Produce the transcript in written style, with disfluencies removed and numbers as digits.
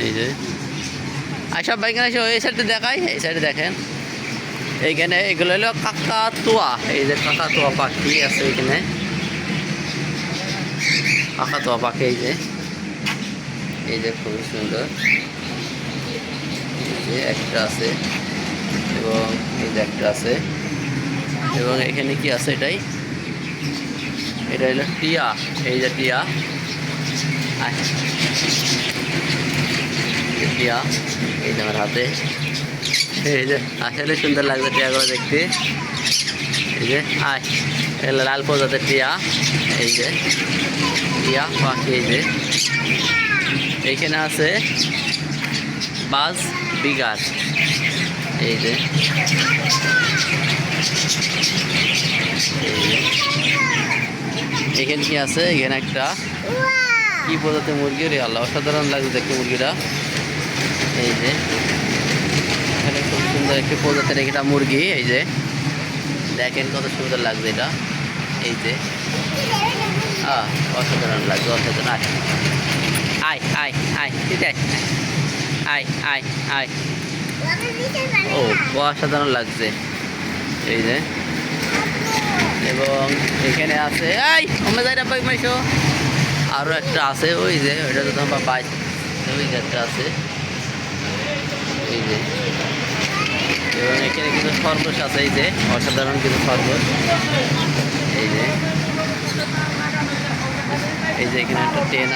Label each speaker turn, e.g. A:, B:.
A: এই যে সব বাইক এই সাইডে দেখায়, এই সাইডে দেখেন এইখানে এগুলো হলো কাকাতুয়া। এই যে কাকাতুয়া পাখি আছে এখানে, কাকাতুয়া পাখি এই যে খুবই সুন্দর। এই যে একটা আছে এবং এই যে একটা আছে এবং এখানে কি আছে এটা হলো টিয়া। এই যে টিয়া, টিয়া এই যে আমার হাতে। এই যে আসলে সুন্দর লাগছে টিয়াগুলো দেখতে। এই যে লাল প্রজাতির টিয়া। এই যে টিয়া পাখি। এই যে এইখানে আছে বাজ বিগার। এই যে এখানে কি আছে, এখানে একটা কি প্রজাতির মুরগি রে আল্লাহ, অসাধারণ লাগছে দেখতে মুরগিটা। এই যে এখানে খুব সুন্দর একটি প্রজাতির একটা মুরগি। এই যে দেখেন কত সুন্দর লাগছে এটা। এই যে অসাধারণ লাগছে, অসাধারণ। আয় আয় আয় ঠিক আছে, আয় আয় আয়। ও অসাধারণ লাগছে। এই যে এবং এখানে আছে আরও একটা আছে। ওই যে ওইটা তো তোমার পাই, ওই যে একটা আছে। এই যে এবং এখানে কিছু খরগোশ আছে। এই যে অসাধারণ কিছু খরগোশ। এই যে এখানে একটা ট্রেন